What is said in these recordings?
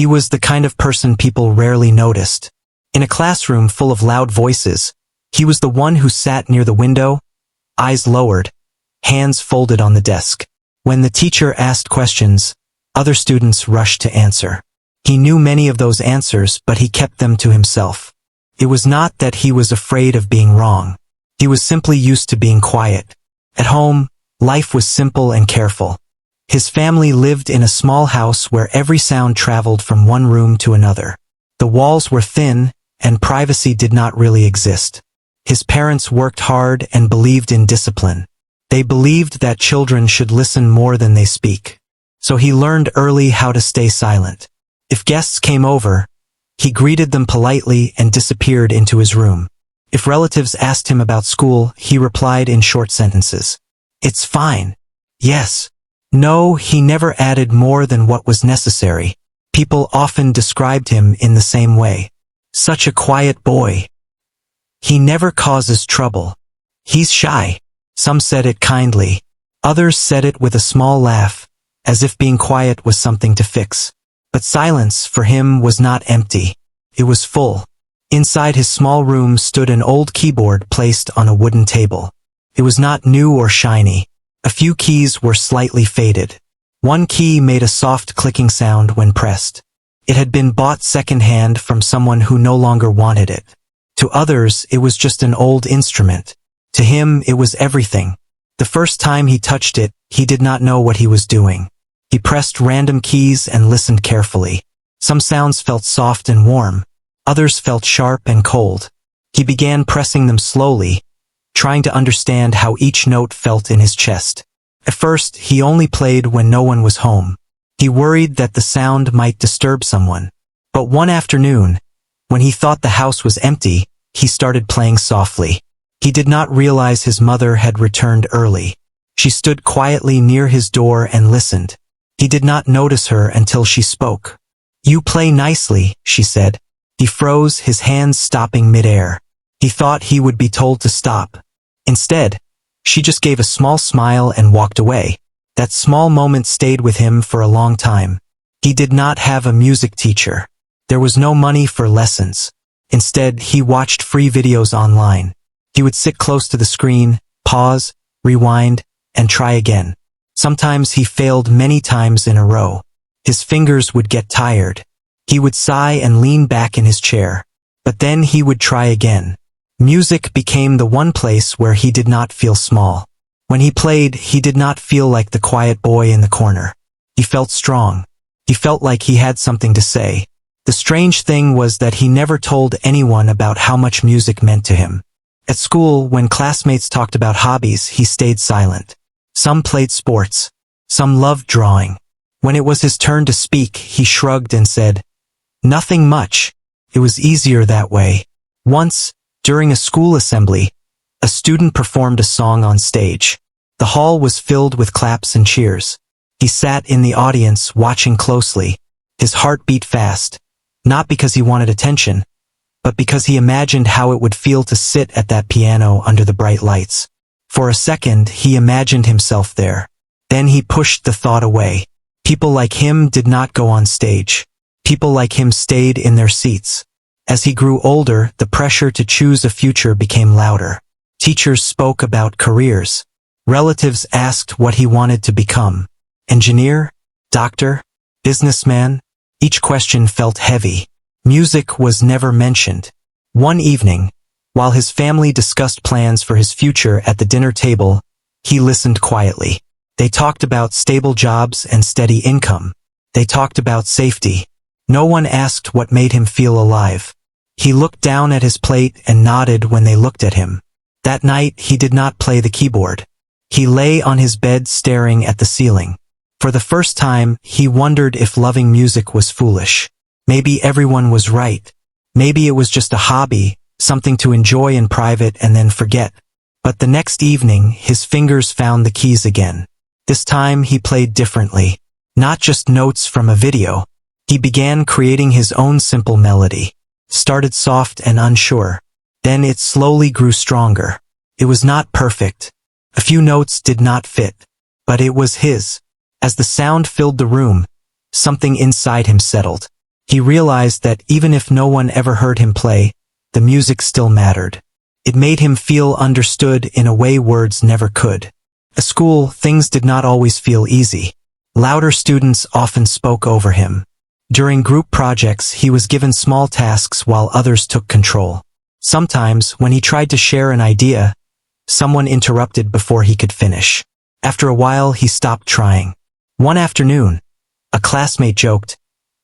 He was the kind of person people rarely noticed. In a classroom full of loud voices, he was the one who sat near the window, eyes lowered, hands folded on the desk. When the teacher asked questions, other students rushed to answer. He knew many of those answers, but he kept them to himself. It was not that he was afraid of being wrong. He was simply used to being quiet. At home, life was simple and careful. His family lived in a small house where every sound traveled from one room to another. The walls were thin, and privacy did not really exist. His parents worked hard and believed in discipline. They believed that children should listen more than they speak. So he learned early how to stay silent. If guests came over, he greeted them politely and disappeared into his room. If relatives asked him about school, he replied in short sentences. It's fine. Yes. No, he never added more than what was necessary. People often described him in the same way. Such a quiet boy. He never causes trouble. He's shy. Some said it kindly. Others said it with a small laugh, as if being quiet was something to fix. But silence for him was not empty. It was full. Inside his small room stood an old keyboard placed on a wooden table. It was not new or shiny. A few keys were slightly faded. One key made a soft clicking sound when pressed. It had been bought secondhand from someone who no longer wanted it. To others, it was just an old instrument. To him, it was everything. The first time he touched it, he did not know what he was doing. He pressed random keys and listened carefully. Some sounds felt soft and warm. Others felt sharp and cold. He began pressing them slowly, trying to understand how each note felt in his chest. At first, he only played when no one was home. He worried that the sound might disturb someone. But one afternoon, when he thought the house was empty, he started playing softly. He did not realize his mother had returned early. She stood quietly near his door and listened. He did not notice her until she spoke. "You play nicely," she said. He froze, his hands stopping midair. He thought he would be told to stop. Instead, she just gave a small smile and walked away. That small moment stayed with him for a long time. He did not have a music teacher. There was no money for lessons. Instead, he watched free videos online. He would sit close to the screen, pause, rewind, and try again. Sometimes he failed many times in a row. His fingers would get tired. He would sigh and lean back in his chair. But then he would try again. Music became the one place where he did not feel small. When he played, he did not feel like the quiet boy in the corner. He felt strong. He felt like he had something to say. The strange thing was that he never told anyone about how much music meant to him. At school, when classmates talked about hobbies, he stayed silent. Some played sports. Some loved drawing. When it was his turn to speak, he shrugged and said, "Nothing much. It was easier that way." Once, during a school assembly, a student performed a song on stage. The hall was filled with claps and cheers. He sat in the audience watching closely. His heart beat fast, not because he wanted attention, but because he imagined how it would feel to sit at that piano under the bright lights. For a second, he imagined himself there. Then he pushed the thought away. People like him did not go on stage. People like him stayed in their seats. As he grew older, the pressure to choose a future became louder. Teachers spoke about careers. Relatives asked what he wanted to become. Engineer? Doctor? Businessman? Each question felt heavy. Music was never mentioned. One evening, while his family discussed plans for his future at the dinner table, he listened quietly. They talked about stable jobs and steady income. They talked about safety. No one asked what made him feel alive. He looked down at his plate and nodded when they looked at him. That night, he did not play the keyboard. He lay on his bed staring at the ceiling. For the first time, he wondered if loving music was foolish. Maybe everyone was right. Maybe it was just a hobby, something to enjoy in private and then forget. But the next evening, his fingers found the keys again. This time, he played differently. Not just notes from a video. He began creating his own simple melody. Started soft and unsure. Then it slowly grew stronger. It was not perfect. A few notes did not fit. But it was his. As the sound filled the room, something inside him settled. He realized that even if no one ever heard him play, the music still mattered. It made him feel understood in a way words never could. At school, things did not always feel easy. Louder students often spoke over him. During group projects, he was given small tasks while others took control. Sometimes, when he tried to share an idea, someone interrupted before he could finish. After a while, he stopped trying. One afternoon, a classmate joked,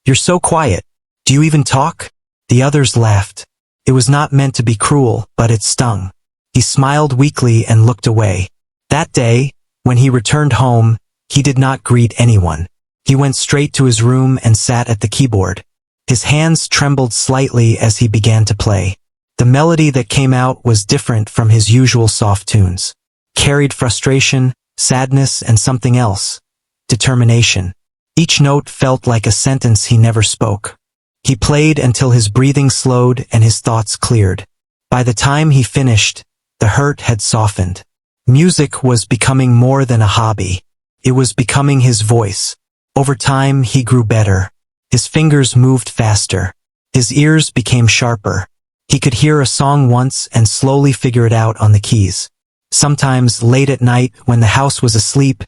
"You're so quiet. Do you even talk?" The others laughed. It was not meant to be cruel, but it stung. He smiled weakly and looked away. That day, when he returned home, he did not greet anyone. He went straight to his room and sat at the keyboard. His hands trembled slightly as he began to play. The melody that came out was different from his usual soft tunes. Carried frustration, sadness, and something else. Determination. Each note felt like a sentence he never spoke. He played until his breathing slowed and his thoughts cleared. By the time he finished, the hurt had softened. Music was becoming more than a hobby. It was becoming his voice. Over time, he grew better. His fingers moved faster. His ears became sharper. He could hear a song once and slowly figure it out on the keys. Sometimes, late at night, when the house was asleep,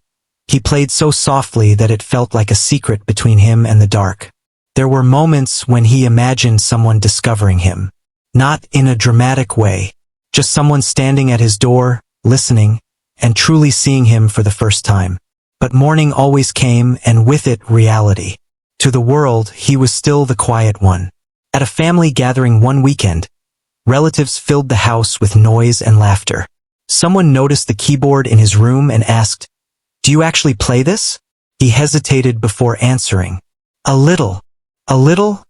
he played so softly that it felt like a secret between him and the dark. There were moments when he imagined someone discovering him. Not in a dramatic way, just someone standing at his door, listening, and truly seeing him for the first time. But morning always came, and with it, reality. To the world, he was still the quiet one. At a family gathering one weekend, relatives filled the house with noise and laughter. Someone noticed the keyboard in his room and asked, "Do you actually play this?" He hesitated before answering. "A little." "A little?"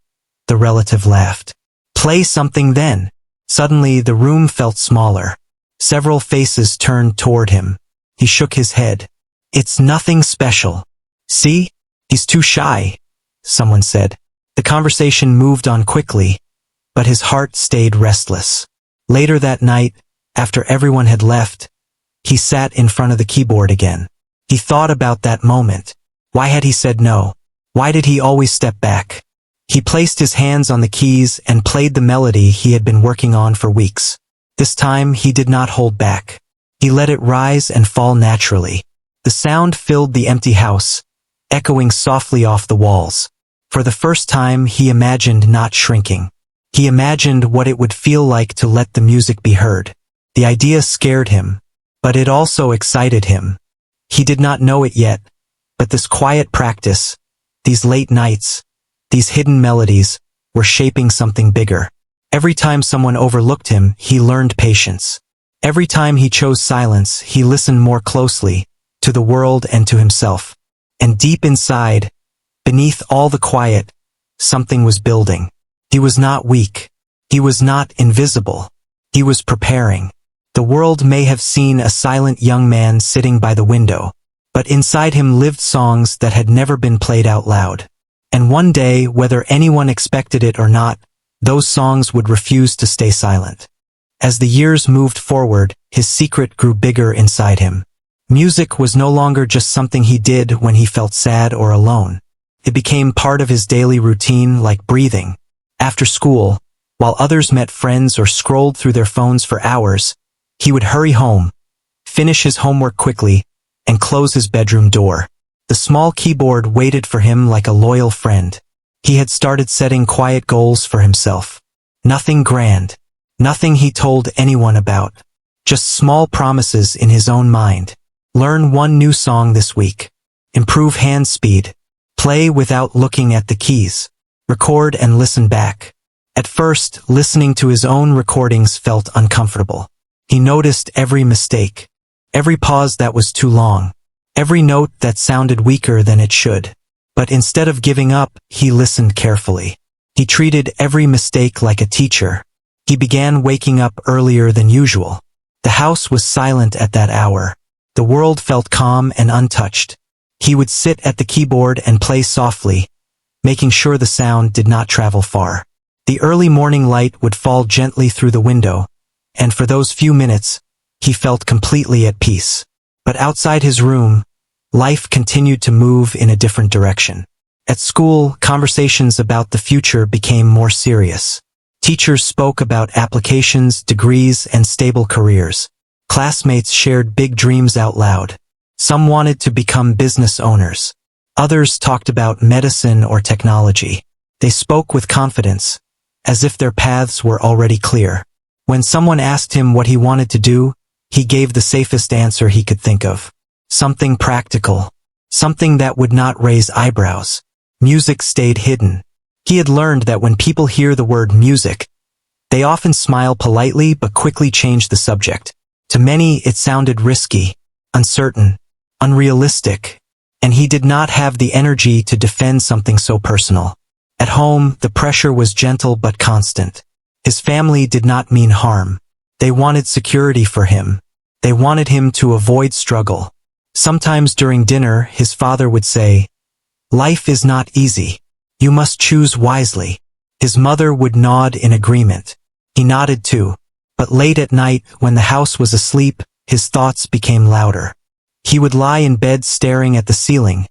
The relative laughed. "Play something then." Suddenly, the room felt smaller. Several faces turned toward him. He shook his head. "It's nothing special." "See? He's too shy," someone said. The conversation moved on quickly, but his heart stayed restless. Later that night, after everyone had left, he sat in front of the keyboard again. He thought about that moment. Why had he said no? Why did he always step back? He placed his hands on the keys and played the melody he had been working on for weeks. This time, he did not hold back. He let it rise and fall naturally. The sound filled the empty house, echoing softly off the walls. For the first time, he imagined not shrinking. He imagined what it would feel like to let the music be heard. The idea scared him, but it also excited him. He did not know it yet, but this quiet practice, these late nights, these hidden melodies, were shaping something bigger. Every time someone overlooked him, he learned patience. Every time he chose silence, he listened more closely, to the world and to himself. And deep inside, beneath all the quiet, something was building. He was not weak. He was not invisible. He was preparing. The world may have seen a silent young man sitting by the window, but inside him lived songs that had never been played out loud. And one day, whether anyone expected it or not, those songs would refuse to stay silent. As the years moved forward, his secret grew bigger inside him. Music was no longer just something he did when he felt sad or alone. It became part of his daily routine, like breathing. After school, while others met friends or scrolled through their phones for hours, he would hurry home, finish his homework quickly, and close his bedroom door. The small keyboard waited for him like a loyal friend. He had started setting quiet goals for himself. Nothing grand. Nothing he told anyone about. Just small promises in his own mind. Learn one new song this week. Improve hand speed. Play without looking at the keys. Record and listen back. At first, listening to his own recordings felt uncomfortable. He noticed every mistake. Every pause that was too long. Every note that sounded weaker than it should. But instead of giving up, he listened carefully. He treated every mistake like a teacher. He began waking up earlier than usual. The house was silent at that hour. The world felt calm and untouched. He would sit at the keyboard and play softly, making sure the sound did not travel far. The early morning light would fall gently through the window, and for those few minutes, he felt completely at peace. But outside his room, life continued to move in a different direction. At school, conversations about the future became more serious. Teachers spoke about applications, degrees, and stable careers. Classmates shared big dreams out loud. Some wanted to become business owners. Others talked about medicine or technology. They spoke with confidence, as if their paths were already clear. When someone asked him what he wanted to do, he gave the safest answer he could think of. Something practical. Something that would not raise eyebrows. Music stayed hidden. He had learned that when people hear the word music, they often smile politely but quickly change the subject. To many, it sounded risky, uncertain, unrealistic, and he did not have the energy to defend something so personal. At home, the pressure was gentle but constant. His family did not mean harm. They wanted security for him. They wanted him to avoid struggle. Sometimes during dinner, his father would say, "Life is not easy. You must choose wisely." His mother would nod in agreement. He nodded too. But late at night, when the house was asleep, his thoughts became louder. He would lie in bed staring at the ceiling,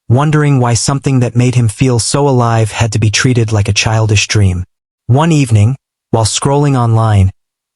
wondering why something that made him feel so alive had to be treated like a childish dream. One evening, while scrolling online,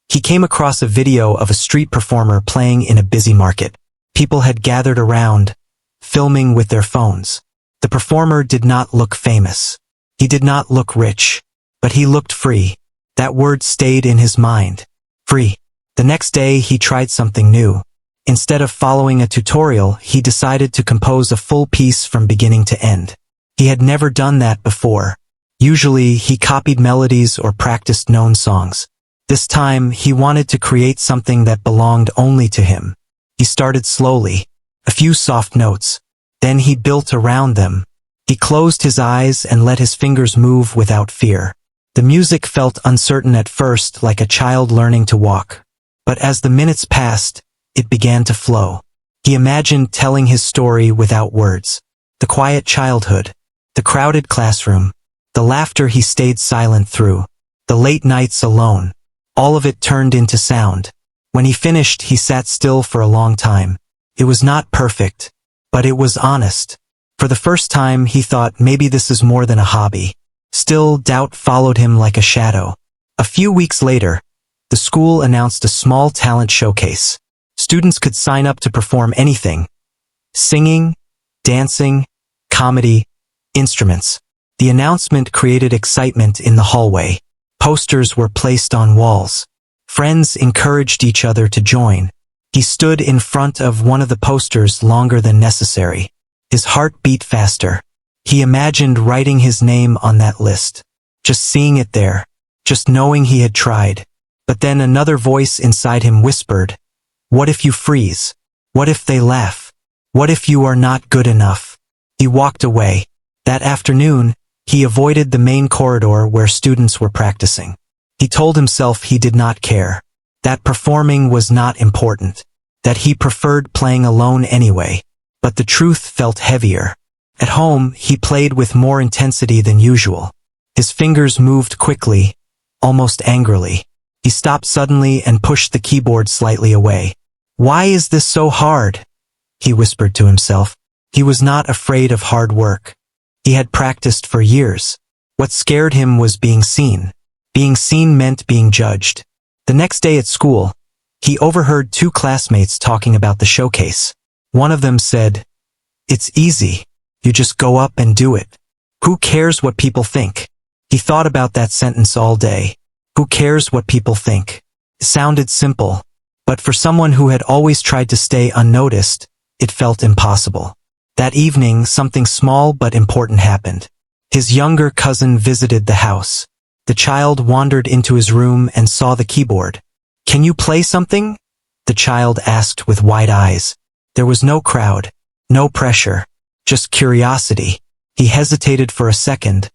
he came across a video of a street performer playing in a busy market. People had gathered around, filming with their phones. The performer did not look famous. He did not look rich, but he looked free. That word stayed in his mind. Free. The next day, he tried something new. Instead of following a tutorial, he decided to compose a full piece from beginning to end. He had never done that before. Usually, he copied melodies or practiced known songs. This time, he wanted to create something that belonged only to him. He started slowly, a few soft notes. Then he built around them. He closed his eyes and let his fingers move without fear. The music felt uncertain at first, like a child learning to walk. But as the minutes passed, it began to flow. He imagined telling his story without words. The quiet childhood, the crowded classroom, the laughter he stayed silent through, the late nights alone. All of it turned into sound. When he finished, he sat still for a long time. It was not perfect, but it was honest. For the first time, he thought maybe this is more than a hobby. Still, doubt followed him like a shadow. A few weeks later, the school announced a small talent showcase. Students could sign up to perform anything: singing, dancing, comedy, instruments. The announcement created excitement in the hallway. Posters were placed on walls. Friends encouraged each other to join. He stood in front of one of the posters longer than necessary. His heart beat faster. He imagined writing his name on that list. Just seeing it there. Just knowing he had tried. But then another voice inside him whispered, "What if you freeze? What if they laugh? What if you are not good enough?" He walked away. That afternoon, he avoided the main corridor where students were practicing. He told himself he did not care. That performing was not important. That he preferred playing alone anyway. But the truth felt heavier. At home, he played with more intensity than usual. His fingers moved quickly, almost angrily. He stopped suddenly and pushed the keyboard slightly away. "Why is this so hard?" he whispered to himself. He was not afraid of hard work. He had practiced for years. What scared him was being seen. Being seen meant being judged. The next day at school, he overheard two classmates talking about the showcase. One of them said, "It's easy. You just go up and do it. Who cares what people think?" He thought about that sentence all day. Who cares what people think? It sounded simple, but for someone who had always tried to stay unnoticed, it felt impossible. That evening, something small but important happened. His younger cousin visited the house. The child wandered into his room and saw the keyboard. "Can you play something?" the child asked with wide eyes. There was no crowd, no pressure, just curiosity. He hesitated for a second,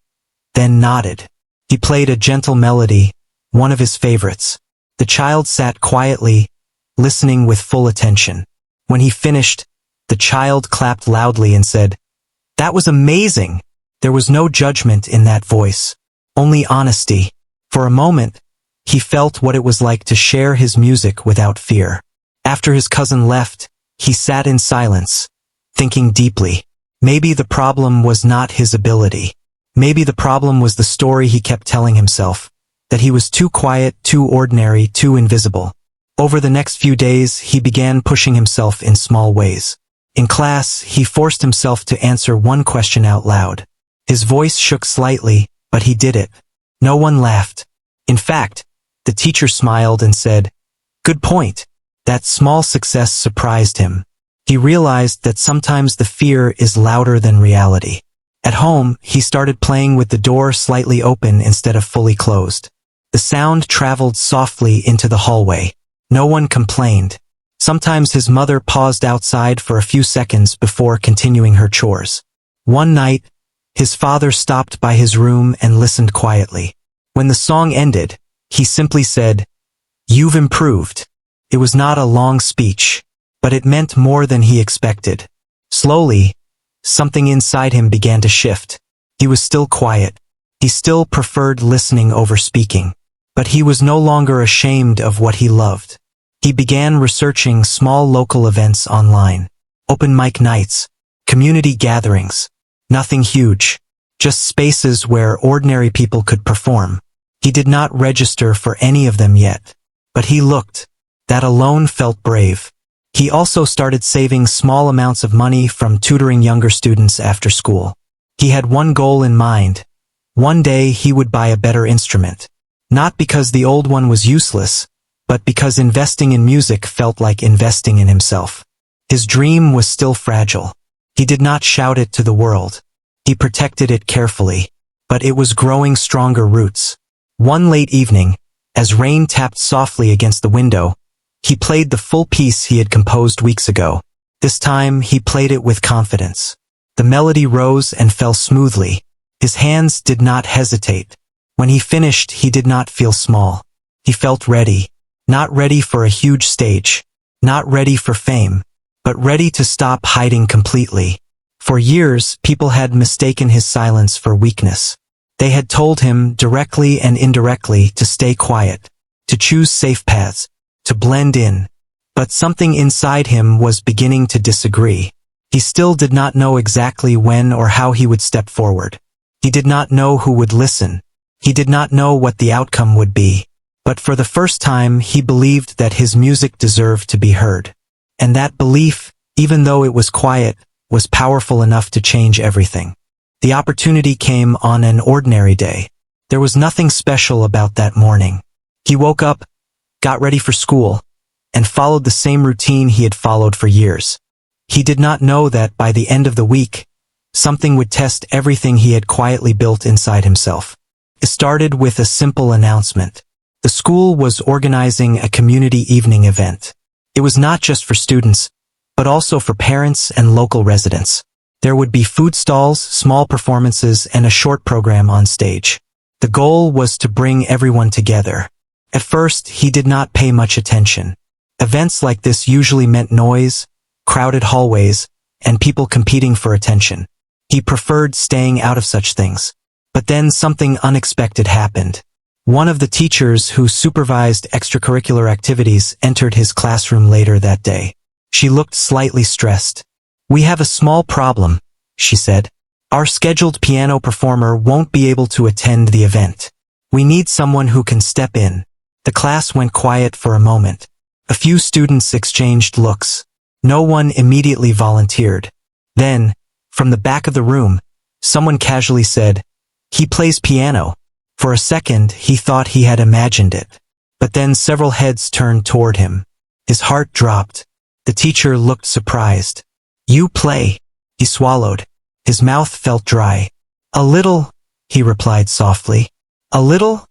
then nodded. He played a gentle melody, one of his favorites. The child sat quietly, listening with full attention. When he finished, the child clapped loudly and said, "That was amazing!" There was no judgment in that voice, only honesty. For a moment, he felt what it was like to share his music without fear. After his cousin left, he sat in silence, thinking deeply. Maybe the problem was not his ability. Maybe the problem was the story he kept telling himself, that he was too quiet, too ordinary, too invisible. Over the next few days, he began pushing himself in small ways. In class, he forced himself to answer one question out loud. His voice shook slightly, but he did it. No one laughed. In fact, the teacher smiled and said, "Good point." That small success surprised him. He realized that sometimes the fear is louder than reality. At home, he started playing with the door slightly open instead of fully closed. The sound traveled softly into the hallway. No one complained. Sometimes his mother paused outside for a few seconds before continuing her chores. One night, his father stopped by his room and listened quietly. When the song ended, he simply said, "You've improved." It was not a long speech, but it meant more than he expected. Slowly, something inside him began to shift. He was still quiet. He still preferred listening over speaking. But he was no longer ashamed of what he loved. He began researching small local events online. Open mic nights, community gatherings. Nothing huge. Just spaces where ordinary people could perform. He did not register for any of them yet. But he looked. That alone felt brave. He also started saving small amounts of money from tutoring younger students after school. He had one goal in mind. One day he would buy a better instrument. Not because the old one was useless, but because investing in music felt like investing in himself. His dream was still fragile. He did not shout it to the world. He protected it carefully, but it was growing stronger roots. One late evening, as rain tapped softly against the window, he played the full piece he had composed weeks ago. This time, he played it with confidence. The melody rose and fell smoothly. His hands did not hesitate. When he finished, he did not feel small. He felt ready. Not ready for a huge stage. Not ready for fame. But ready to stop hiding completely. For years, people had mistaken his silence for weakness. They had told him, directly and indirectly, to stay quiet, to choose safe paths, to blend in. But something inside him was beginning to disagree. He still did not know exactly when or how he would step forward. He did not know who would listen. He did not know what the outcome would be. But for the first time, he believed that his music deserved to be heard. And that belief, even though it was quiet, was powerful enough to change everything. The opportunity came on an ordinary day. There was nothing special about that morning. He woke up, got ready for school, and followed the same routine he had followed for years. He did not know that by the end of the week, something would test everything he had quietly built inside himself. It started with a simple announcement. The school was organizing a community evening event. It was not just for students, but also for parents and local residents. There would be food stalls, small performances, and a short program on stage. The goal was to bring everyone together. At first, he did not pay much attention. Events like this usually meant noise, crowded hallways, and people competing for attention. He preferred staying out of such things. But then something unexpected happened. One of the teachers who supervised extracurricular activities entered his classroom later that day. She looked slightly stressed. "We have a small problem," she said. "Our scheduled piano performer won't be able to attend the event. We need someone who can step in." The class went quiet for a moment. A few students exchanged looks. No one immediately volunteered. Then, from the back of the room, someone casually said, "He plays piano." For a second, he thought he had imagined it. But then several heads turned toward him. His heart dropped. The teacher looked surprised. "You play?" He swallowed. His mouth felt dry. "A little," he replied softly. "A little?"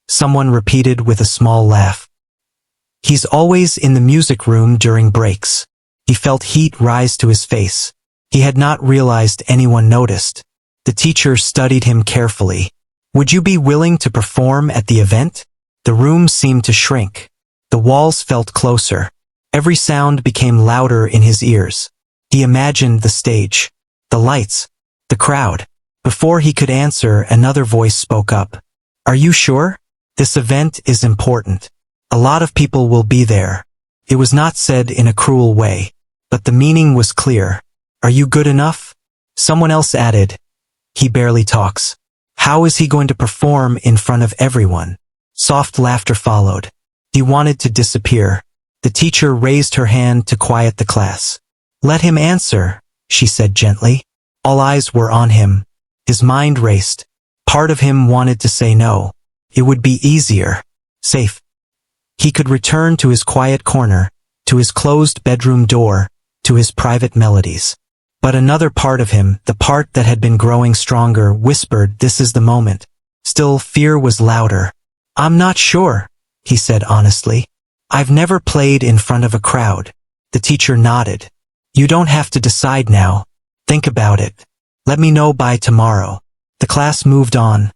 Someone repeated with a small laugh. "He's always in the music room during breaks." He felt heat rise to his face. He had not realized anyone noticed. The teacher studied him carefully. "Would you be willing to perform at the event?" The room seemed to shrink. The walls felt closer. Every sound became louder in his ears. He imagined the stage, the lights, the crowd. Before he could answer, another voice spoke up. "Are you sure? This event is important. A lot of people will be there." It was not said in a cruel way, but the meaning was clear. "Are you good enough?" Someone else added, "He barely talks. How is he going to perform in front of everyone?" Soft laughter followed. He wanted to disappear. The teacher raised her hand to quiet the class. "Let him answer," she said gently. All eyes were on him. His mind raced. Part of him wanted to say no. It would be easier. Safe. He could return to his quiet corner, to his closed bedroom door, to his private melodies. But another part of him, the part that had been growing stronger, whispered, "This is the moment." Still, fear was louder. "I'm not sure," he said honestly. "I've never played in front of a crowd." The teacher nodded. "You don't have to decide now. Think about it. Let me know by tomorrow." The class moved on,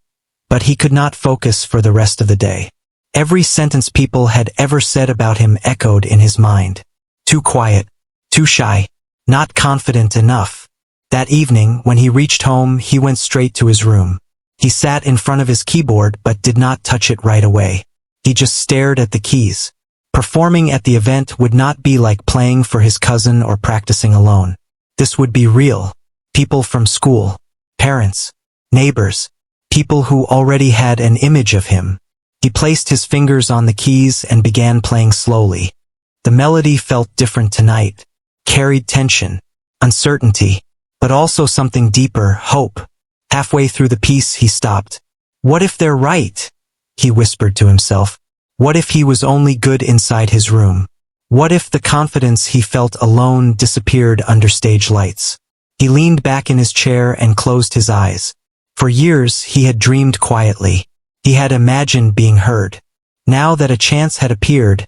but he could not focus for the rest of the day. Every sentence people had ever said about him echoed in his mind. Too quiet, too shy, not confident enough. That evening, when he reached home, he went straight to his room. He sat in front of his keyboard but did not touch it right away. He just stared at the keys. Performing at the event would not be like playing for his cousin or practicing alone. This would be real. People from school, parents, neighbors, people who already had an image of him. He placed his fingers on the keys and began playing slowly. The melody felt different tonight, carried tension, uncertainty, but also something deeper, hope. Halfway through the piece he stopped. "What if they're right?" he whispered to himself. What if he was only good inside his room? What if the confidence he felt alone disappeared under stage lights? He leaned back in his chair and closed his eyes. For years he had dreamed quietly. He had imagined being heard. Now that a chance had appeared,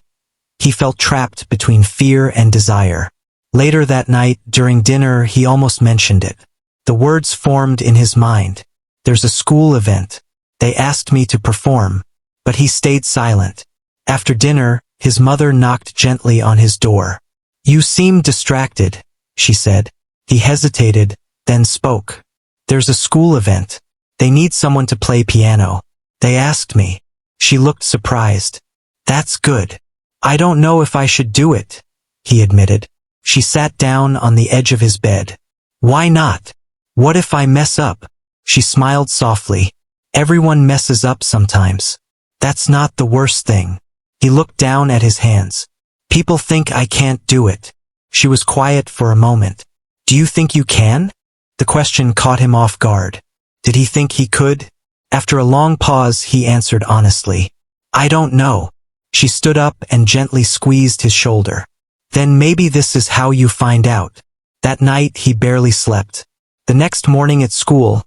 he felt trapped between fear and desire. Later that night, during dinner, he almost mentioned it. The words formed in his mind. "There's a school event. They asked me to perform." But he stayed silent. After dinner, his mother knocked gently on his door. "You seem distracted," she said. He hesitated, then spoke. "There's a school event. They need someone to play piano. They asked me." She looked surprised. "That's good. I don't know if I should do it," he admitted. She sat down on the edge of his bed. "Why not? What if I mess up?" She smiled softly. "Everyone messes up sometimes. That's not the worst thing." He looked down at his hands. "People think I can't do it." She was quiet for a moment. "Do you think you can?" The question caught him off guard. Did he think he could? After a long pause, he answered honestly, "I don't know." She stood up and gently squeezed his shoulder. "Then maybe this is how you find out." That night he barely slept. The next morning at school,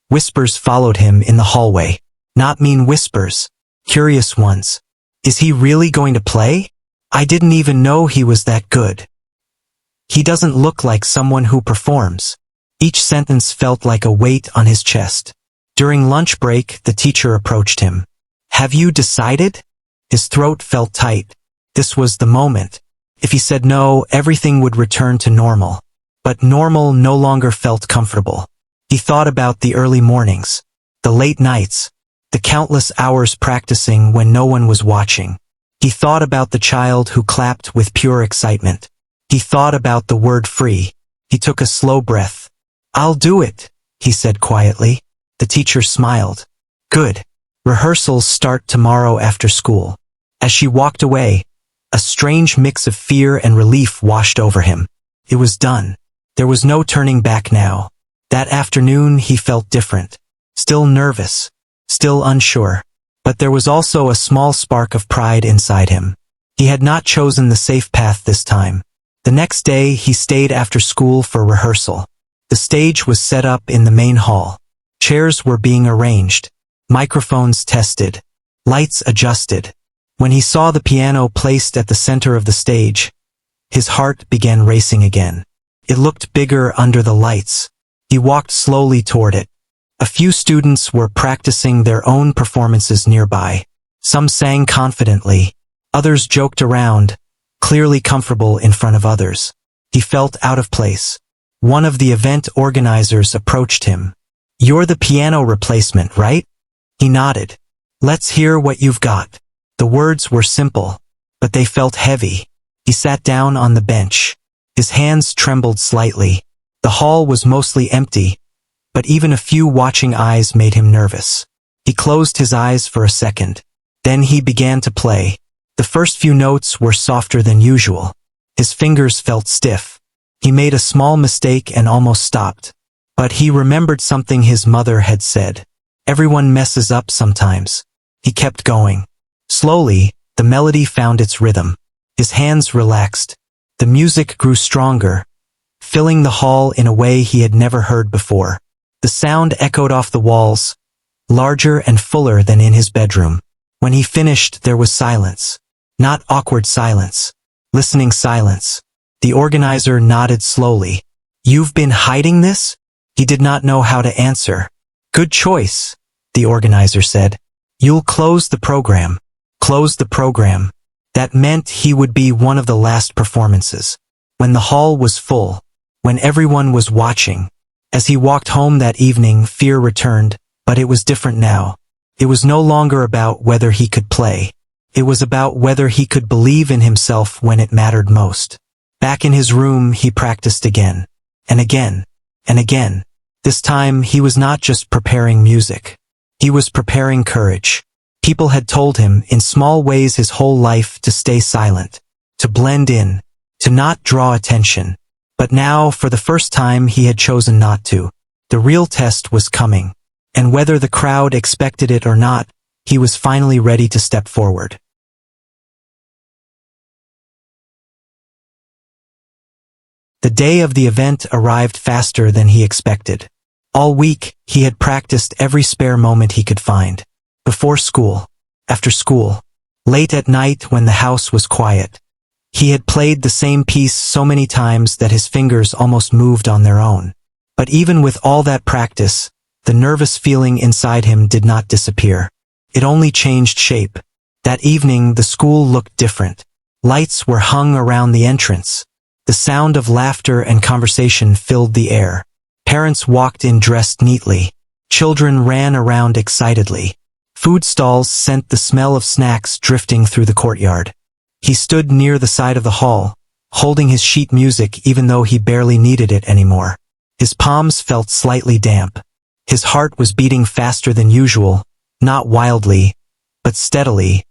whispers followed him in the hallway. Not mean whispers. Curious ones. "Is he really going to play? I didn't even know he was that good. He doesn't look like someone who performs." Each sentence felt like a weight on his chest. During lunch break, the teacher approached him. "Have you decided?" His throat felt tight. This was the moment. If he said no, everything would return to normal. But normal no longer felt comfortable. He thought about the early mornings, the late nights, the countless hours practicing when no one was watching. He thought about the child who clapped with pure excitement. He thought about the word free. He took a slow breath. "I'll do it," he said quietly. The teacher smiled. "Good. Rehearsals start tomorrow after school." As she walked away, a strange mix of fear and relief washed over him. It was done. There was no turning back now. That afternoon he felt different. Still nervous. Still unsure. But there was also a small spark of pride inside him. He had not chosen the safe path this time. The next day he stayed after school for rehearsal. The stage was set up in the main hall. Chairs were being arranged. Microphones tested. Lights adjusted. When he saw the piano placed at the center of the stage, his heart began racing again. It looked bigger under the lights. He walked slowly toward it. A few students were practicing their own performances nearby. Some sang confidently. Others joked around, clearly comfortable in front of others. He felt out of place. One of the event organizers approached him. "You're the piano replacement, right?" He nodded. "Let's hear what you've got." The words were simple, but they felt heavy. He sat down on the bench. His hands trembled slightly. The The hall was mostly empty, but even a few watching eyes made him nervous. He closed his eyes for a second. Then he began to play. The first few notes were softer than usual. His fingers felt stiff. He made a small mistake and almost stopped. But he remembered something his mother had said. Everyone messes up sometimes. He kept going. Slowly, the melody found its rhythm. His hands relaxed. The music grew stronger, filling the hall in a way he had never heard before. The sound echoed off the walls, larger and fuller than in his bedroom. When he finished, there was silence. Not awkward silence. Listening silence. The organizer nodded slowly. "You've been hiding this?" He did not know how to answer. "Good choice," the organizer said. "You'll close the program." Close the program. That meant he would be one of the last performances. When the hall was full, when everyone was watching. As he walked home that evening, fear returned, but it was different now. It was no longer about whether he could play. It was about whether he could believe in himself when it mattered most. Back in his room, he practiced again, and again, and again. This time, he was not just preparing music. He was preparing courage. People had told him, in small ways his whole life, to stay silent, to blend in, to not draw attention. But now, for the first time, he had chosen not to. The real test was coming. And whether the crowd expected it or not, he was finally ready to step forward. The day of the event arrived faster than he expected. All week, he had practiced every spare moment he could find. Before school, after school, late at night when the house was quiet. He had played the same piece so many times that his fingers almost moved on their own. But even with all that practice, the nervous feeling inside him did not disappear. It only changed shape. That evening, the school looked different. Lights were hung around the entrance. The sound of laughter and conversation filled the air. Parents walked in dressed neatly. Children ran around excitedly. Food stalls sent the smell of snacks drifting through the courtyard. He stood near the side of the hall, holding his sheet music even though he barely needed it anymore. His palms felt slightly damp. His heart was beating faster than usual, not wildly, but steadily,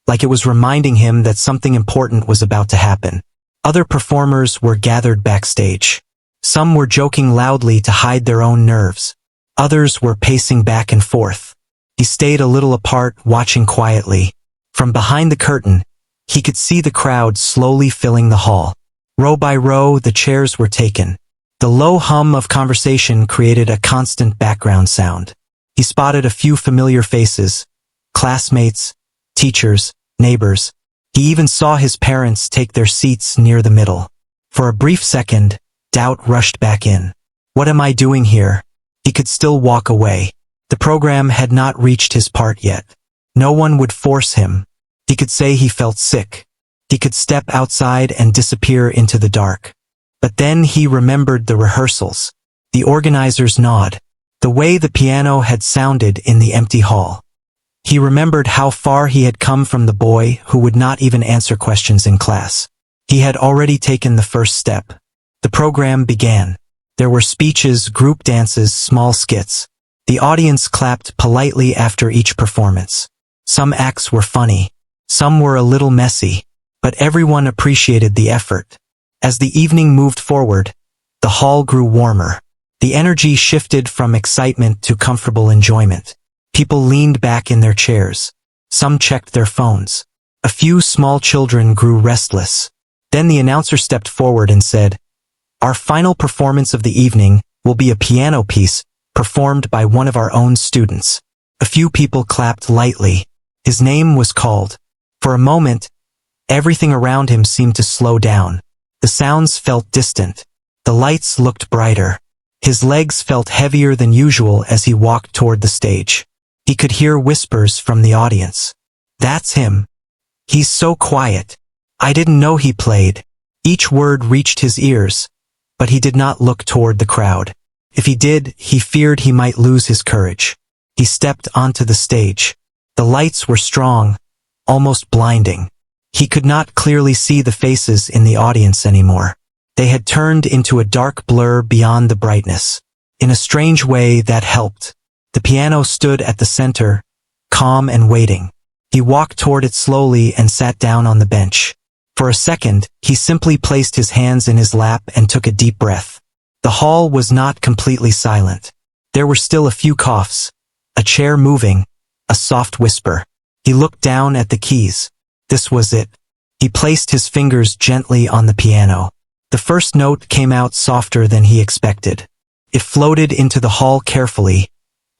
like it was reminding him that something important was about to happen. Other performers were gathered backstage. Some were joking loudly to hide their own nerves. Others were pacing back and forth. He stayed a little apart, watching quietly. From behind the curtain, he could see the crowd slowly filling the hall. Row by row, the chairs were taken. The low hum of conversation created a constant background sound. He spotted a few familiar faces, classmates, teachers, neighbors. He even saw his parents take their seats near the middle. For a brief second, doubt rushed back in. What am I doing here? He could still walk away. The program had not reached his part yet. No one would force him. He could say he felt sick. He could step outside and disappear into the dark. But then he remembered the rehearsals, the organizer's nod, the way the piano had sounded in the empty hall. He remembered how far he had come from the boy who would not even answer questions in class. He had already taken the first step. The program began. There were speeches, group dances, small skits. The audience clapped politely after each performance. Some acts were funny. Some were a little messy. But everyone appreciated the effort. As the evening moved forward, the hall grew warmer. The energy shifted from excitement to comfortable enjoyment. People leaned back in their chairs. Some checked their phones. A few small children grew restless. Then the announcer stepped forward and said, "Our final performance of the evening will be a piano piece performed by one of our own students." A few people clapped lightly. His name was called. For a moment, everything around him seemed to slow down. The sounds felt distant. The lights looked brighter. His legs felt heavier than usual as he walked toward the stage. He could hear whispers from the audience. "That's him. He's so quiet. I didn't know he played." Each word reached his ears, but he did not look toward the crowd. If he did, he feared he might lose his courage. He stepped onto the stage. The lights were strong, almost blinding. He could not clearly see the faces in the audience anymore. They had turned into a dark blur beyond the brightness. In a strange way, that helped. The piano stood at the center, calm and waiting. He walked toward it slowly and sat down on the bench. For a second, he simply placed his hands in his lap and took a deep breath. The hall was not completely silent. There were still a few coughs, a chair moving, a soft whisper. He looked down at the keys. This was it. He placed his fingers gently on the piano. The first note came out softer than he expected. It floated into the hall carefully,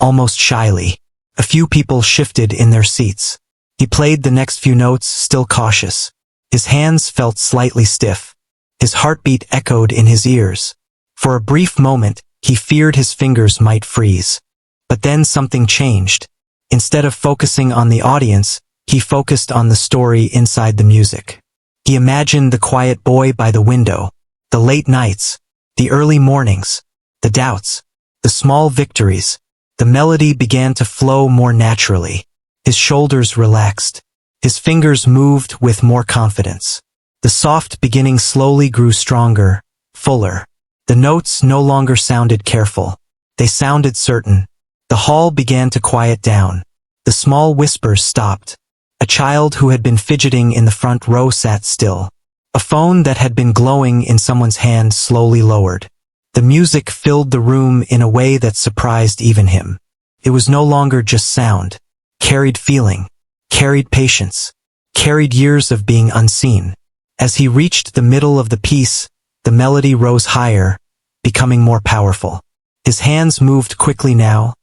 almost shyly. A few people shifted in their seats. He played the next few notes, still cautious. His hands felt slightly stiff. His heartbeat echoed in his ears. For a brief moment, he feared his fingers might freeze. But then something changed. Instead of focusing on the audience, he focused on the story inside the music. He imagined the quiet boy by the window, the late nights, the early mornings, the doubts, the small victories. The melody began to flow more naturally. His shoulders relaxed. His fingers moved with more confidence. The soft beginning slowly grew stronger, fuller. The notes no longer sounded careful. They sounded certain. The hall began to quiet down. The small whispers stopped. A child who had been fidgeting in the front row sat still. A phone that had been glowing in someone's hand slowly lowered. The music filled the room in a way that surprised even him. It was no longer just sound. Carried feeling. Carried patience. Carried years of being unseen. As he reached the middle of the piece, the melody rose higher, becoming more powerful. His hands moved quickly now,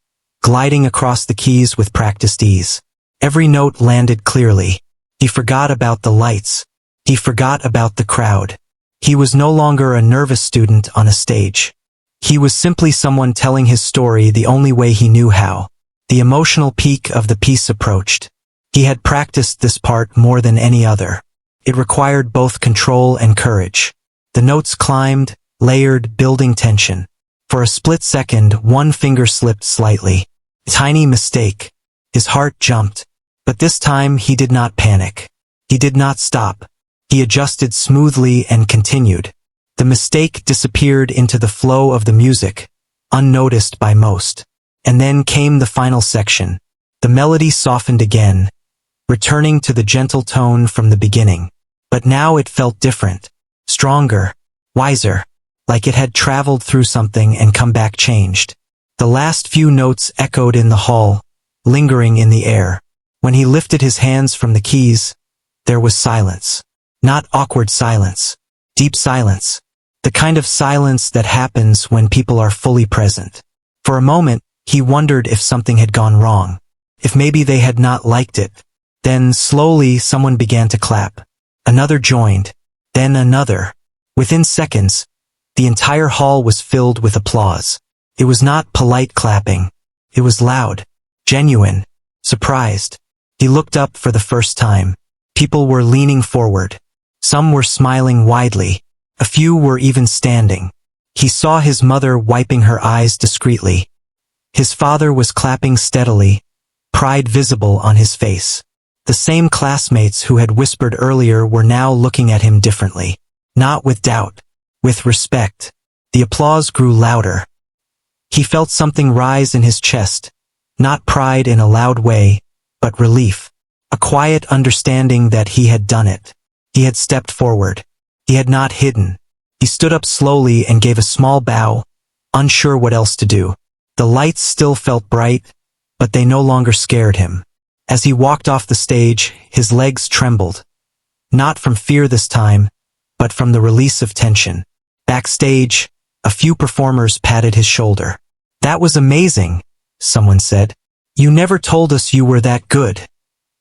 gliding across the keys with practiced ease. Every note landed clearly. He forgot about the lights. He forgot about the crowd. He was no longer a nervous student on a stage. He was simply someone telling his story the only way he knew how. The emotional peak of the piece approached. He had practiced this part more than any other. It required both control and courage. The notes climbed, layered, building tension. For a split second, one finger slipped slightly. Tiny mistake. His heart jumped. But this time he did not panic. He did not stop. He adjusted smoothly and continued. The mistake disappeared into the flow of the music, unnoticed by most. And then came the final section. The melody softened again, returning to the gentle tone from the beginning. But now it felt different, stronger, wiser, like it had traveled through something and come back changed. The last few notes echoed in the hall, lingering in the air. When he lifted his hands from the keys, there was silence. Not awkward silence. Deep silence. The kind of silence that happens when people are fully present. For a moment, he wondered if something had gone wrong. If maybe they had not liked it. Then, slowly, someone began to clap. Another joined. Then another. Within seconds, the entire hall was filled with applause. It was not polite clapping. It was loud. Genuine. Surprised. He looked up for the first time. People were leaning forward. Some were smiling widely. A few were even standing. He saw his mother wiping her eyes discreetly. His father was clapping steadily, pride visible on his face. The same classmates who had whispered earlier were now looking at him differently. Not with doubt, with respect. The applause grew louder. He felt something rise in his chest, not pride in a loud way, but relief. A quiet understanding that he had done it. He had stepped forward. He had not hidden. He stood up slowly and gave a small bow, unsure what else to do. The lights still felt bright, but they no longer scared him. As he walked off the stage, his legs trembled. Not from fear this time, but from the release of tension. Backstage, a few performers patted his shoulder. "That was amazing," someone said. "You never told us you were that good,"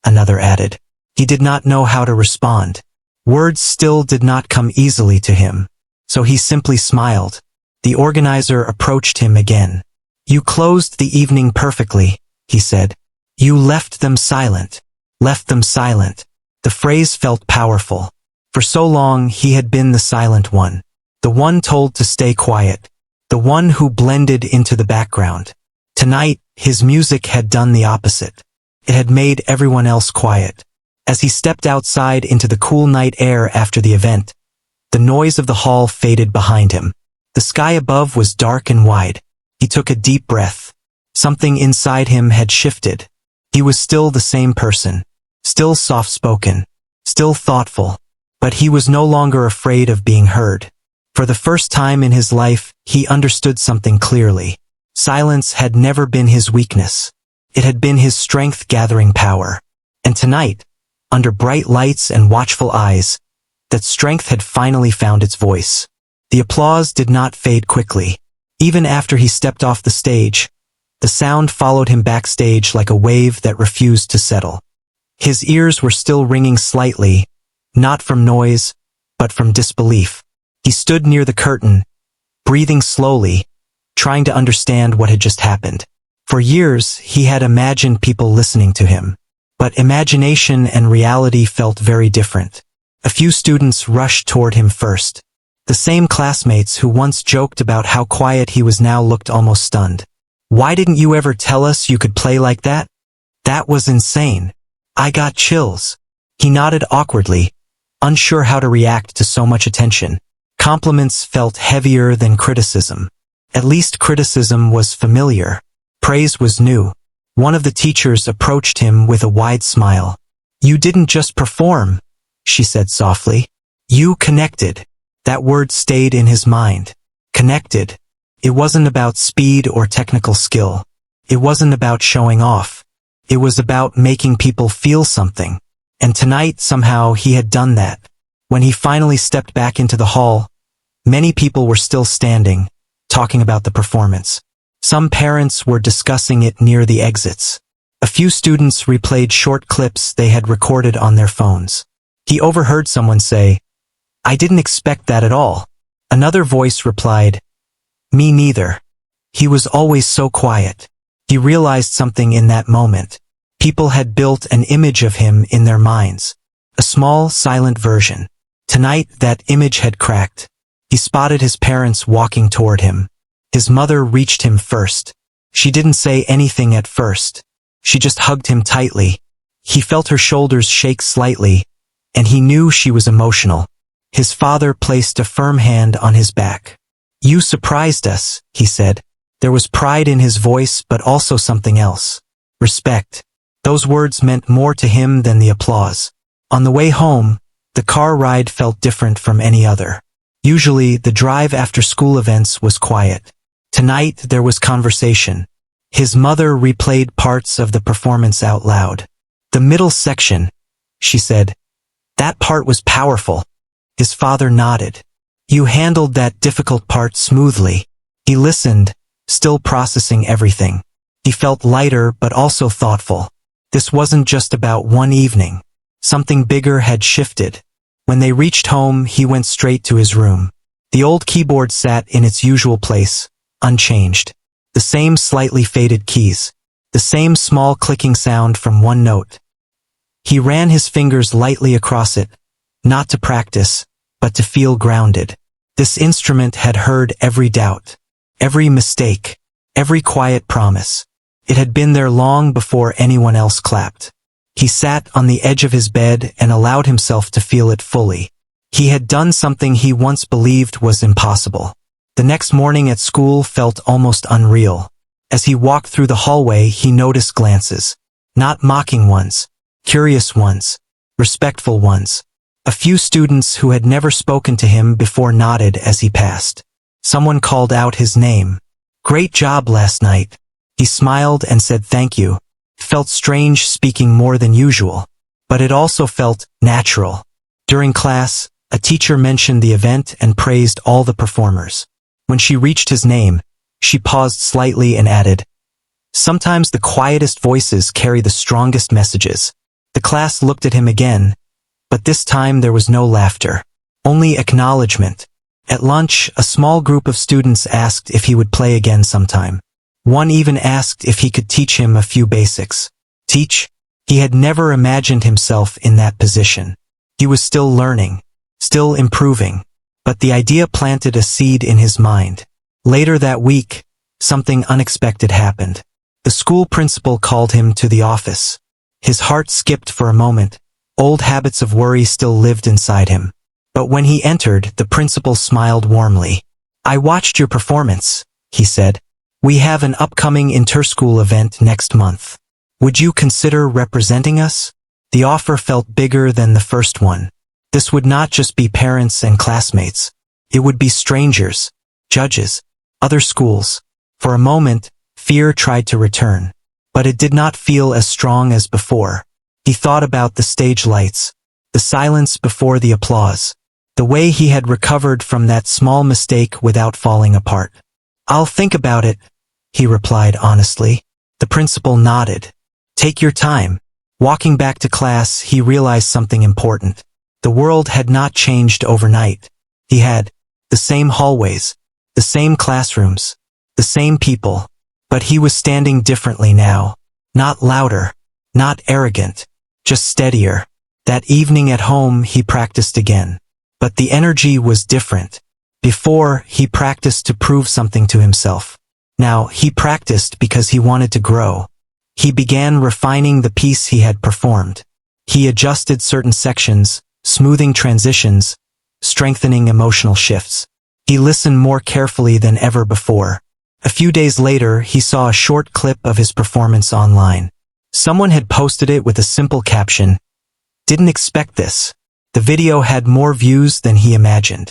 another added. He did not know how to respond. Words still did not come easily to him, so he simply smiled. The organizer approached him again. "You closed the evening perfectly," he said. "You left them silent. Left them silent." The phrase felt powerful. For so long he had been the silent one. The one told to stay quiet. The one who blended into the background. Tonight, his music had done the opposite. It had made everyone else quiet. As he stepped outside into the cool night air after the event, The noise of the hall faded behind him. The sky above was dark and wide. He took a deep breath. Something inside him had shifted. He was still the same person. Still soft-spoken. Still thoughtful. But he was no longer afraid of being heard. For the first time in his life, he understood something clearly. Silence had never been his weakness. It had been his strength gathering power. And tonight, under bright lights and watchful eyes, that strength had finally found its voice. The applause did not fade quickly. Even after he stepped off the stage, the sound followed him backstage like a wave that refused to settle. His ears were still ringing slightly, not from noise, but from disbelief. He stood near the curtain, breathing slowly, trying to understand what had just happened. For years, he had imagined people listening to him. But imagination and reality felt very different. A few students rushed toward him first. The same classmates who once joked about how quiet he was now looked almost stunned. "Why didn't you ever tell us you could play like that? That was insane. I got chills." He nodded awkwardly, unsure how to react to so much attention. Compliments felt heavier than criticism. At least criticism was familiar. Praise was new. One of the teachers approached him with a wide smile. "You didn't just perform," she said softly. "You connected." That word stayed in his mind. Connected. It wasn't about speed or technical skill. It wasn't about showing off. It was about making people feel something. And tonight, somehow, he had done that. When he finally stepped back into the hall, many people were still standing, talking about the performance. Some parents were discussing it near the exits. A few students replayed short clips they had recorded on their phones. He overheard someone say, "I didn't expect that at all." Another voice replied, "Me neither. He was always so quiet." He realized something in that moment. People had built an image of him in their minds. A small, silent version. Tonight, that image had cracked. He spotted his parents walking toward him. His mother reached him first. She didn't say anything at first. She just hugged him tightly. He felt her shoulders shake slightly, and he knew she was emotional. His father placed a firm hand on his back. "You surprised us," he said. There was pride in his voice, but also something else. Respect. Those words meant more to him than the applause. On the way home, the car ride felt different from any other. Usually, the drive after school events was quiet. Tonight, there was conversation. His mother replayed parts of the performance out loud. "The middle section," she said. "That part was powerful." His father nodded. "You handled that difficult part smoothly." He listened, still processing everything. He felt lighter but also thoughtful. This wasn't just about one evening. Something bigger had shifted. When they reached home, he went straight to his room. The old keyboard sat in its usual place, unchanged. The same slightly faded keys. The same small clicking sound from one note. He ran his fingers lightly across it, not to practice, but to feel grounded. This instrument had heard every doubt, every mistake, every quiet promise. It had been there long before anyone else clapped. He sat on the edge of his bed and allowed himself to feel it fully. He had done something he once believed was impossible. The next morning at school felt almost unreal. As he walked through the hallway, he noticed glances. Not mocking ones, curious ones, respectful ones. A few students who had never spoken to him before nodded as he passed. Someone called out his name. "Great job last night." He smiled and said thank you. It felt strange speaking more than usual, but it also felt natural. During class, a teacher mentioned the event and praised all the performers. When she reached his name, she paused slightly and added, "Sometimes the quietest voices carry the strongest messages." The class looked at him again, but this time there was no laughter, only acknowledgement. At lunch, a small group of students asked if he would play again sometime. One even asked if he could teach him a few basics. Teach? He had never imagined himself in that position. He was still learning, still improving, but the idea planted a seed in his mind. Later that week, something unexpected happened. The school principal called him to the office. His heart skipped for a moment. Old habits of worry still lived inside him. But when he entered, the principal smiled warmly. "I watched your performance," he said. "We have an upcoming inter-school event next month. Would you consider representing us?" The offer felt bigger than the first one. This would not just be parents and classmates. It would be strangers, judges, other schools. For a moment, fear tried to return. But it did not feel as strong as before. He thought about the stage lights, the silence before the applause, the way he had recovered from that small mistake without falling apart. "I'll think about it," he replied honestly. The principal nodded. "Take your time." Walking back to class, he realized something important. The world had not changed overnight. He had the same hallways, the same classrooms, the same people, but he was standing differently now. Not louder, not arrogant, just steadier. That evening at home, he practiced again. But the energy was different. Before, he practiced to prove something to himself. Now, he practiced because he wanted to grow. He began refining the piece he had performed. He adjusted certain sections, smoothing transitions, strengthening emotional shifts. He listened more carefully than ever before. A few days later, he saw a short clip of his performance online. Someone had posted it with a simple caption, "Didn't expect this." The video had more views than he imagined.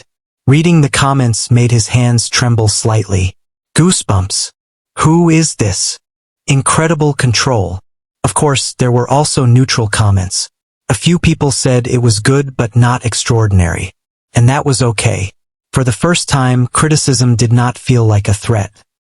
Reading the comments made his hands tremble slightly. Goosebumps. Who is this? Incredible control. Of course, there were also neutral comments. A few people said it was good but not extraordinary. And that was okay. For the first time, criticism did not feel like a threat.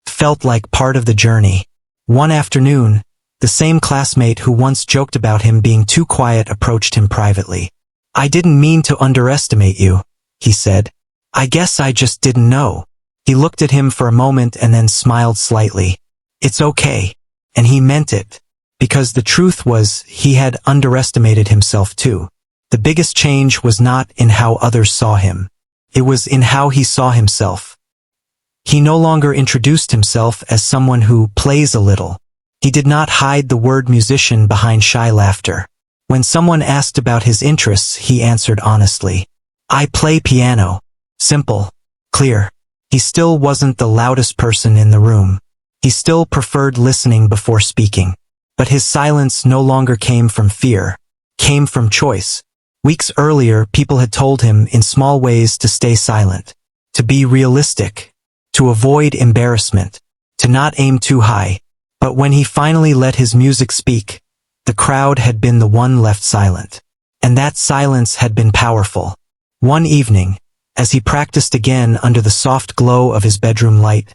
It felt like part of the journey. One afternoon, the same classmate who once joked about him being too quiet approached him privately. "I didn't mean to underestimate you," he said. "I guess I just didn't know." He looked at him for a moment and then smiled slightly. "It's okay." And he meant it. Because the truth was, he had underestimated himself too. The biggest change was not in how others saw him. It was in how he saw himself. He no longer introduced himself as someone who plays a little. He did not hide the word musician behind shy laughter. When someone asked about his interests, he answered honestly. "I play piano." Simple. Clear. He still wasn't the loudest person in the room. He still preferred listening before speaking. But his silence no longer came from fear. Came from choice. Weeks earlier, people had told him in small ways to stay silent. To be realistic. To avoid embarrassment. To not aim too high. But when he finally let his music speak, the crowd had been the one left silent. And that silence had been powerful. One evening, as he practiced again under the soft glow of his bedroom light,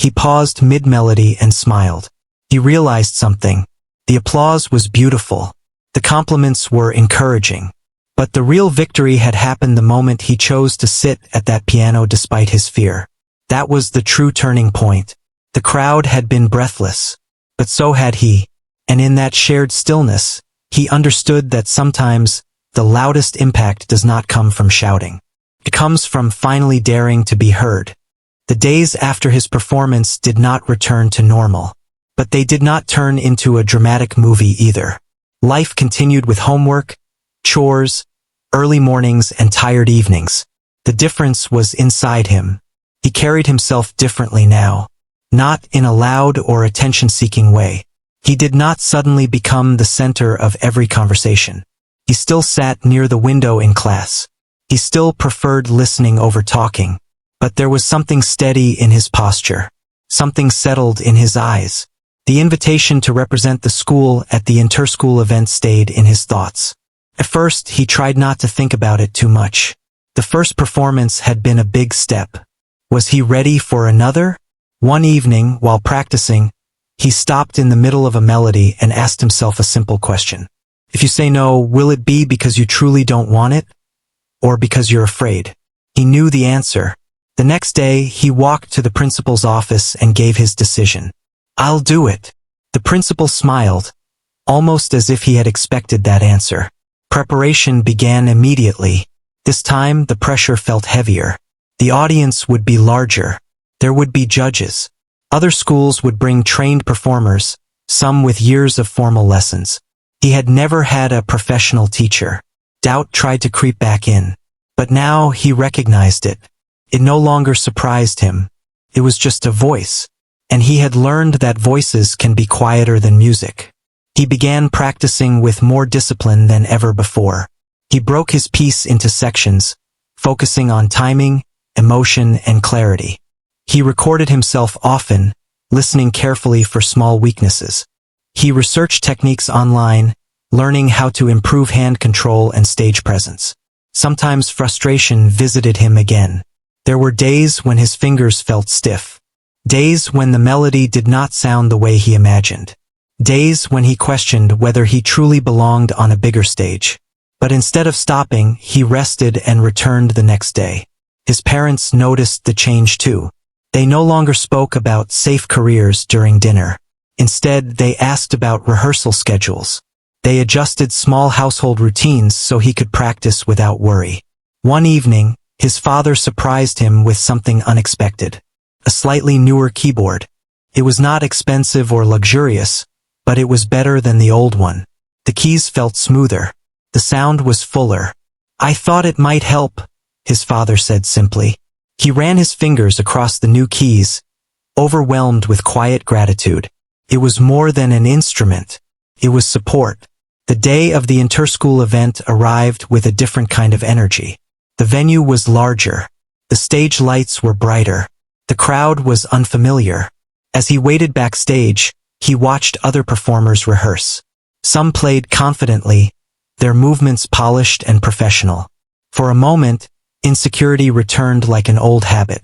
he paused mid-melody and smiled. He realized something. The applause was beautiful. The compliments were encouraging. But the real victory had happened the moment he chose to sit at that piano despite his fear. That was the true turning point. The crowd had been breathless. But so had he. And in that shared stillness, he understood that sometimes the loudest impact does not come from shouting. It comes from finally daring to be heard. The days after his performance did not return to normal. But they did not turn into a dramatic movie either. Life continued with homework, chores, early mornings and tired evenings. The difference was inside him. He carried himself differently now. Not in a loud or attention-seeking way. He did not suddenly become the center of every conversation. He still sat near the window in class. He still preferred listening over talking. But there was something steady in his posture. Something settled in his eyes. The invitation to represent the school at the inter-school event stayed in his thoughts. At first, he tried not to think about it too much. The first performance had been a big step. Was he ready for another? One evening, while practicing, he stopped in the middle of a melody and asked himself a simple question. If you say no, will it be because you truly don't want it? Or because you're afraid? He knew the answer. The next day, he walked to the principal's office and gave his decision. "I'll do it." The principal smiled, almost as if he had expected that answer. Preparation began immediately. This time, the pressure felt heavier. The audience would be larger. There would be judges. Other schools would bring trained performers, some with years of formal lessons. He had never had a professional teacher. Doubt tried to creep back in. But now he recognized it. It no longer surprised him. It was just a voice. And he had learned that voices can be quieter than music. He began practicing with more discipline than ever before. He broke his piece into sections, focusing on timing, emotion, and clarity. He recorded himself often, listening carefully for small weaknesses. He researched techniques online, learning how to improve hand control and stage presence. Sometimes frustration visited him again. There were days when his fingers felt stiff. Days when the melody did not sound the way he imagined. Days when he questioned whether he truly belonged on a bigger stage. But instead of stopping, he rested and returned the next day. His parents noticed the change too. They no longer spoke about safe careers during dinner. Instead, they asked about rehearsal schedules. They adjusted small household routines so he could practice without worry. One evening, his father surprised him with something unexpected. A slightly newer keyboard. It was not expensive or luxurious, but it was better than the old one. The keys felt smoother. The sound was fuller. "I thought it might help," his father said simply. He ran his fingers across the new keys, overwhelmed with quiet gratitude. It was more than an instrument. It was support. The day of the inter-school event arrived with a different kind of energy. The venue was larger. The stage lights were brighter. The crowd was unfamiliar. As he waited backstage, he watched other performers rehearse. Some played confidently, their movements polished and professional. For a moment, insecurity returned like an old habit.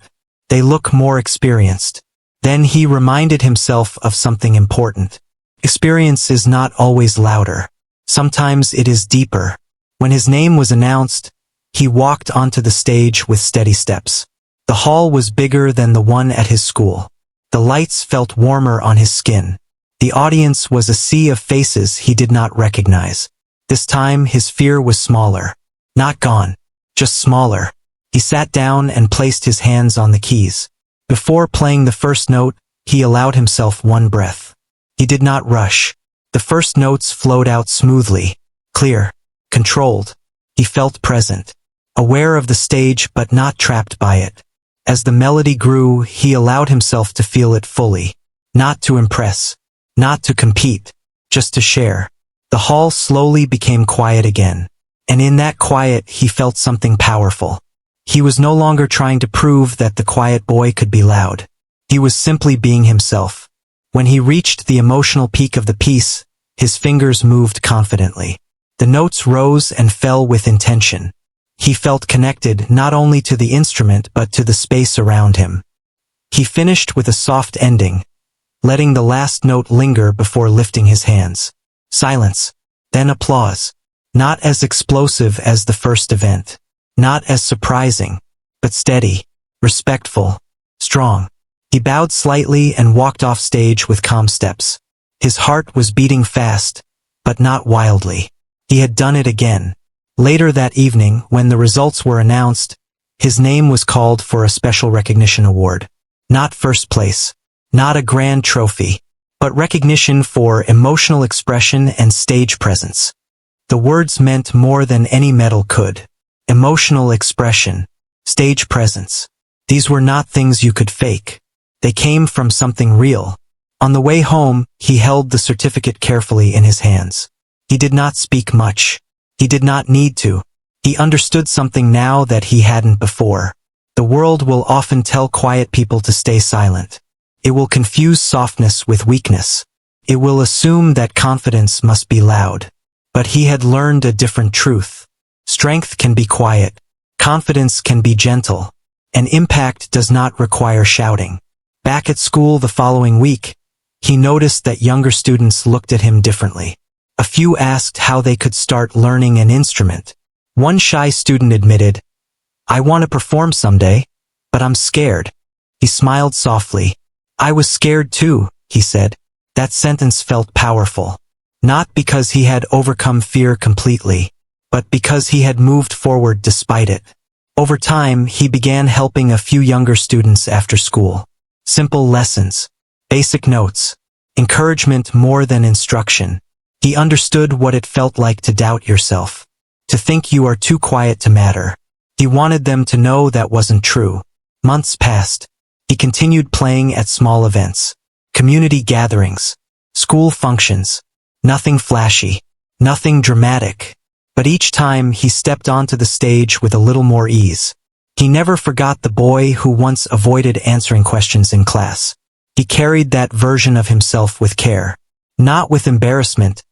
They look more experienced. Then he reminded himself of something important. Experience is not always louder. Sometimes it is deeper. When his name was announced, he walked onto the stage with steady steps. The hall was bigger than the one at his school. The lights felt warmer on his skin. The audience was a sea of faces he did not recognize. This time his fear was smaller. Not gone, just smaller. He sat down and placed his hands on the keys. Before playing the first note, he allowed himself one breath. He did not rush. The first notes flowed out smoothly, clear, controlled. He felt present, aware of the stage but not trapped by it. As the melody grew, he allowed himself to feel it fully. Not to impress, not to compete, just to share. The hall slowly became quiet again. And in that quiet, he felt something powerful. He was no longer trying to prove that the quiet boy could be loud. He was simply being himself. When he reached the emotional peak of the piece, his fingers moved confidently. The notes rose and fell with intention. He felt connected not only to the instrument but to the space around him. He finished with a soft ending, letting the last note linger before lifting his hands. Silence, then applause. Not as explosive as the first event. Not as surprising, but steady, respectful, strong. He bowed slightly and walked off stage with calm steps. His heart was beating fast, but not wildly. He had done it again. Later that evening, when the results were announced, his name was called for a special recognition award. Not first place, not a grand trophy, but recognition for emotional expression and stage presence. The words meant more than any medal could. Emotional expression, stage presence. These were not things you could fake. They came from something real. On the way home, he held the certificate carefully in his hands. He did not speak much. He did not need to. He understood something now that he hadn't before. The world will often tell quiet people to stay silent. It will confuse softness with weakness. It will assume that confidence must be loud. But he had learned a different truth. Strength can be quiet. Confidence can be gentle. And impact does not require shouting. Back at school the following week, he noticed that younger students looked at him differently. A few asked how they could start learning an instrument. One shy student admitted, "I want to perform someday, but I'm scared." He smiled softly. "I was scared too," he said. That sentence felt powerful. Not because he had overcome fear completely, but because he had moved forward despite it. Over time, he began helping a few younger students after school. Simple lessons, basic notes, encouragement more than instruction. He understood what it felt like to doubt yourself, to think you are too quiet to matter, He wanted them to know that wasn't true. Months passed. He continued playing at small events, community gatherings, school functions. Nothing flashy, nothing dramatic. But each time he stepped onto the stage with a little more ease. He never forgot the boy who once avoided answering questions in class. He carried that version of himself with care. Not with embarrassment,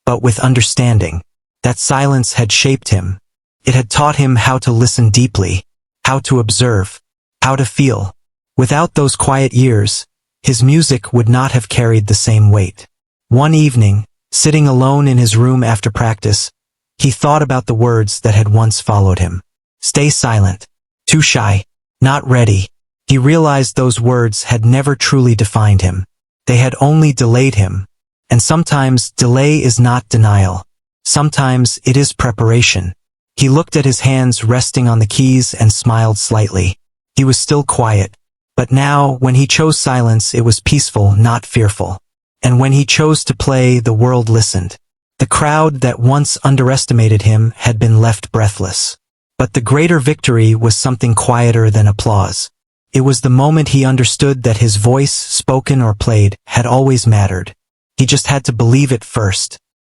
but with understanding. That silence had shaped him. It had taught him how to listen deeply, how to observe, how to feel. Without those quiet years, his music would not have carried the same weight. One evening, sitting alone in his room after practice, he thought about the words that had once followed him. Stay silent. Too shy. Not ready. He realized those words had never truly defined him. They had only delayed him. And sometimes delay is not denial. Sometimes it is preparation. He looked at his hands resting on the keys and smiled slightly. He was still quiet. But now, when he chose silence, it was peaceful, not fearful. And when he chose to play, the world listened. The crowd that once underestimated him had been left breathless. But the greater victory was something quieter than applause. It was the moment he understood that his voice, spoken or played, had always mattered. He just had to believe it first.